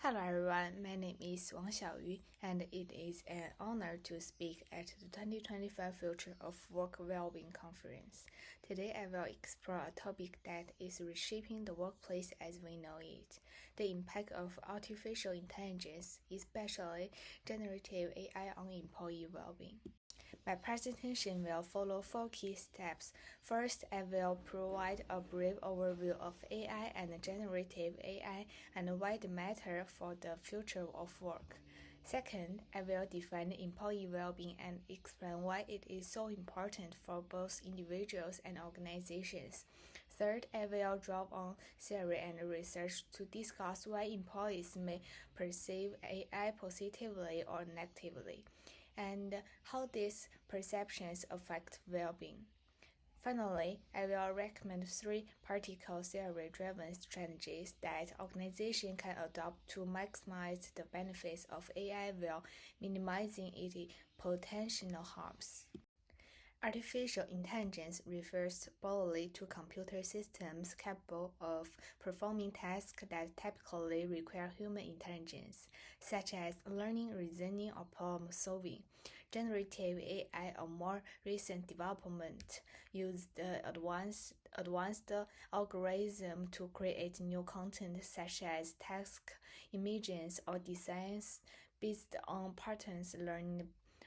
Hello everyone, my name is Wang Xiaoyu, and it is an honor to speak at the 2025 Future of Work Wellbeing Conference. Today I will explore a topic that is reshaping the workplace as we know it, the impact of artificial intelligence, especially generative AI on employee well-being. My presentation will follow 4 key steps. First, I will provide a brief overview of AI and generative AI and why they matter for the future of work. Second, I will define employee well-being and explain why it is so important for both individuals and organizations. Third, I will draw on theory and research to discuss why employees may perceive AI positively or negatively, and how these perceptions affect well-being. Finally, I will recommend 3 particle theory-driven strategies that organizations can adopt to maximize the benefits of AI while minimizing its potential harms. Artificial intelligence refers broadly to computer systems capable of performing tasks that typically require human intelligence, such as learning, reasoning, or problem solving. Generative AI, a more recent development, uses the advanced algorithm to create new content such as text, images, or designs based on patterns learned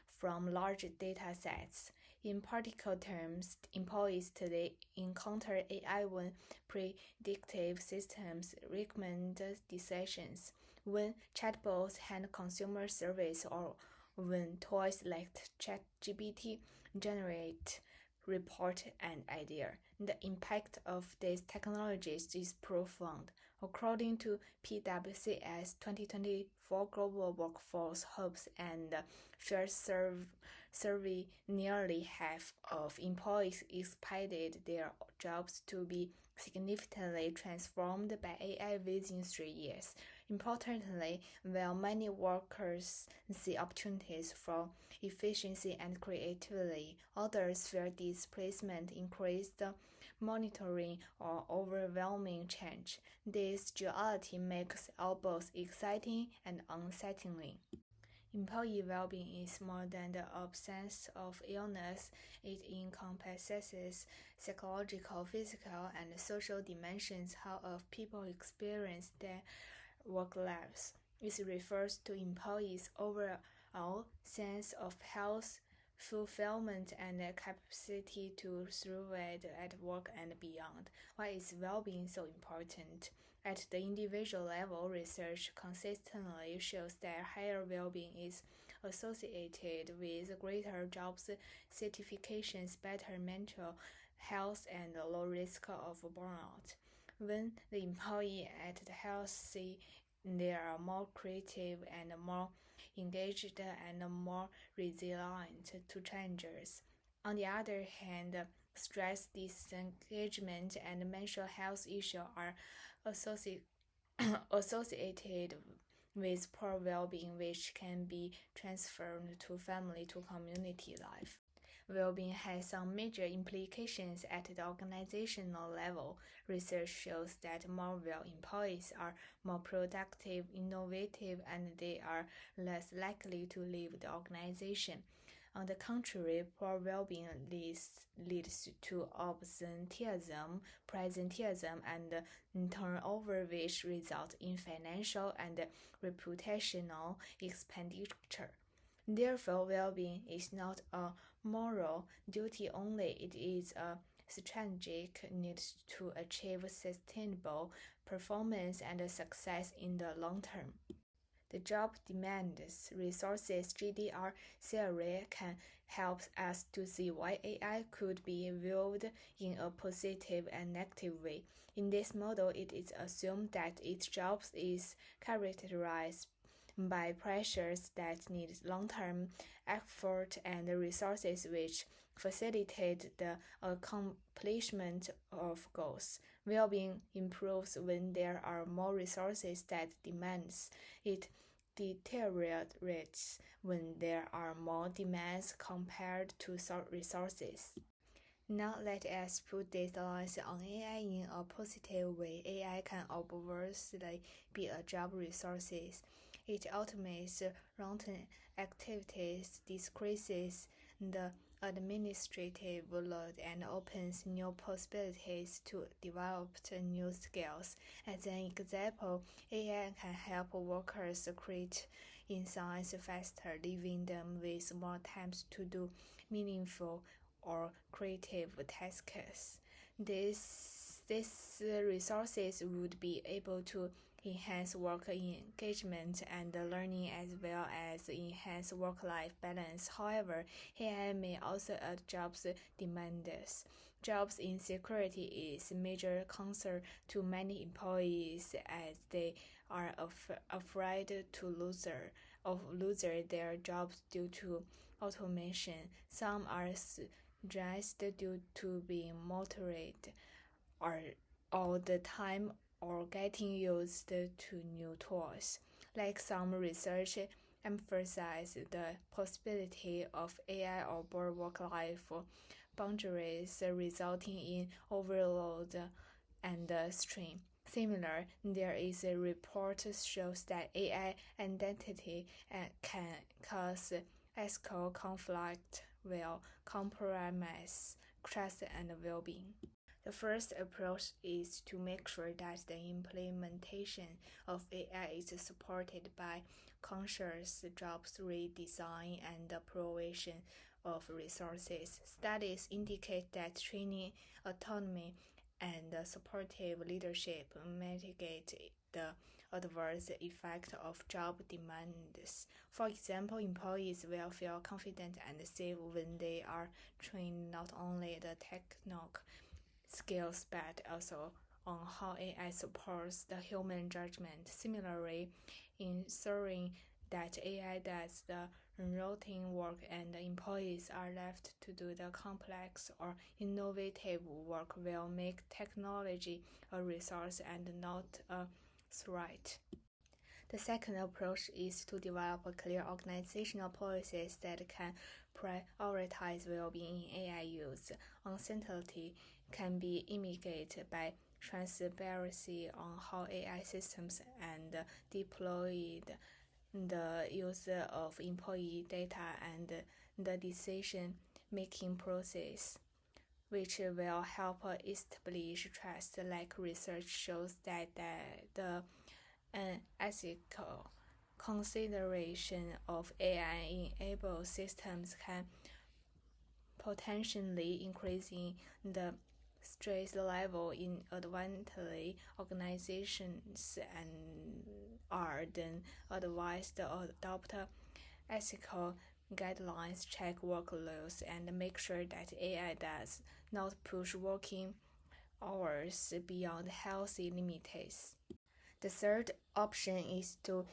from large data sets. In practical terms, employees today encounter AI when predictive systems recommend decisions, when chatbots handle consumer service, or when tools like ChatGPT generate report and idea. The impact of these technologies is profound. According to PwC's 2024 Global Workforce Hopes and Fears survey, nearly half of employees expected their jobs to be significantly transformed by AI within 3 years. Importantly, while many workers see opportunities for efficiency and creativity, others fear displacement, increased monitoring, or overwhelming change. This duality makes all both exciting and unsettling. Employee well-being is more than the absence of illness. It encompasses psychological, physical, and social dimensions how people experience their work lives. It refers to employees' overall sense of health, fulfillment, and capacity to thrive at work and beyond. Why is well-being so important? At the individual level, research consistently shows that higher well-being is associated with greater job satisfaction, better mental health, and low risk of burnout. When the employee is healthy, they are more creative and more engaged and more resilient to challenges. On the other hand, stress, disengagement, and mental health issues are associated with poor well-being, which can be transferred to family to community life. Well-being has some major implications at the organizational level. Research shows that more well employees are more productive, innovative, and they are less likely to leave the organization. On the contrary, poor well-being leads to absenteeism, presenteeism, and turnover, which result in financial and reputational expenditure. Therefore, well-being is not a moral duty only, it is a strategic need to achieve sustainable performance and success in the long term. The job demands resources GDR theory can help us to see why AI could be viewed in a positive and negative way. In this model, it is assumed that each job is characterized by pressures that need long-term effort and resources which facilitate the accomplishment of goals. Well-being improves when there are more resources that demands. It deteriorates when there are more demands compared to resources. Now let us put this lens on AI in a positive way. AI can obviously be a job resource. It automates routine activities, decreases the administrative load, and opens new possibilities to develop new skills. As an example, AI can help workers create insights faster, leaving them with more time to do meaningful or creative tasks. These resources would be able to enhance work engagement and learning as well as enhance work-life balance. However, AI may also add jobs demands. Jobs insecurity is a major concern to many employees as they are afraid to lose their jobs due to automation. Some are stressed due to being motivated or all the time or getting used to new tools. Like some research emphasize the possibility of AI or board work-life boundaries resulting in overload and strain. Similar, there is a report shows that AI identity can cause ethical conflict will compromise trust and well-being. The first approach is to make sure that the implementation of AI is supported by conscious jobs redesign and the provision of resources. Studies indicate that training, autonomy, and supportive leadership mitigate the adverse effect of job demands. For example, employees will feel confident and safe when they are trained not only the technical skills but also on how AI supports the human judgment. Similarly, ensuring that AI does the routine work and the employees are left to do the complex or innovative work will make technology a resource and not a threat. The second approach is to develop clear organizational policies that can prioritize well-being in AI use. Uncertainty can be mitigated by transparency on how AI systems and deployed the use of employee data and the decision-making process, which will help establish trust. Like research shows that the ethical consideration of AI-enabled systems can potentially increasing the stress level in advanced organizations and are then advised to adopt ethical guidelines, check workloads, and make sure that AI does not push working hours beyond healthy limits. The third option is to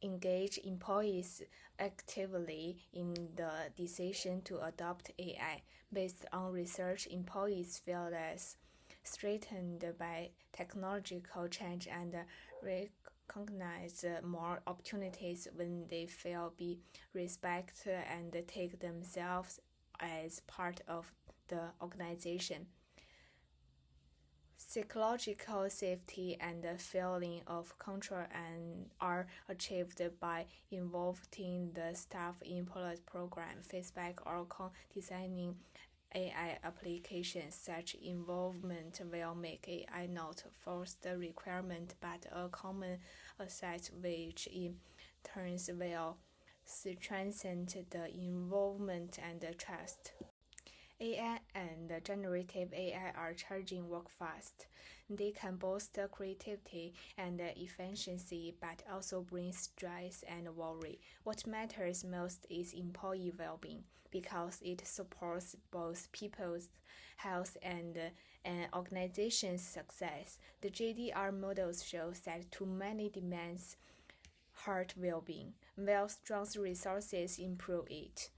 engage employees actively in the decision to adopt AI. Based on research, employees feel less threatened by technological change and recognize more opportunities when they feel be respected and take themselves as part of the organization. Psychological safety and the feeling of control are achieved by involving the staff in pilot program, feedback, or designing AI applications. Such involvement will make AI not forced requirement but a common asset, which in turn will strengthen the involvement and trust. AI and generative AI are charging work fast. They can boost creativity and efficiency, but also bring stress and worry. What matters most is employee well-being because it supports both people's health and an organization's success. The JDR models show that too many demands hurt well-being, while strong resources improve it.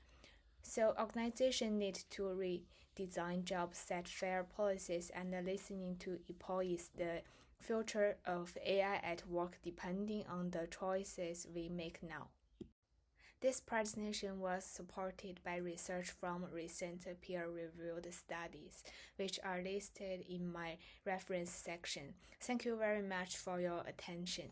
So organizations need to redesign jobs, set fair policies, and listening to employees. The future of AI at work depending on the choices we make now. This presentation was supported by research from recent peer-reviewed studies, which are listed in my reference section. Thank you very much for your attention.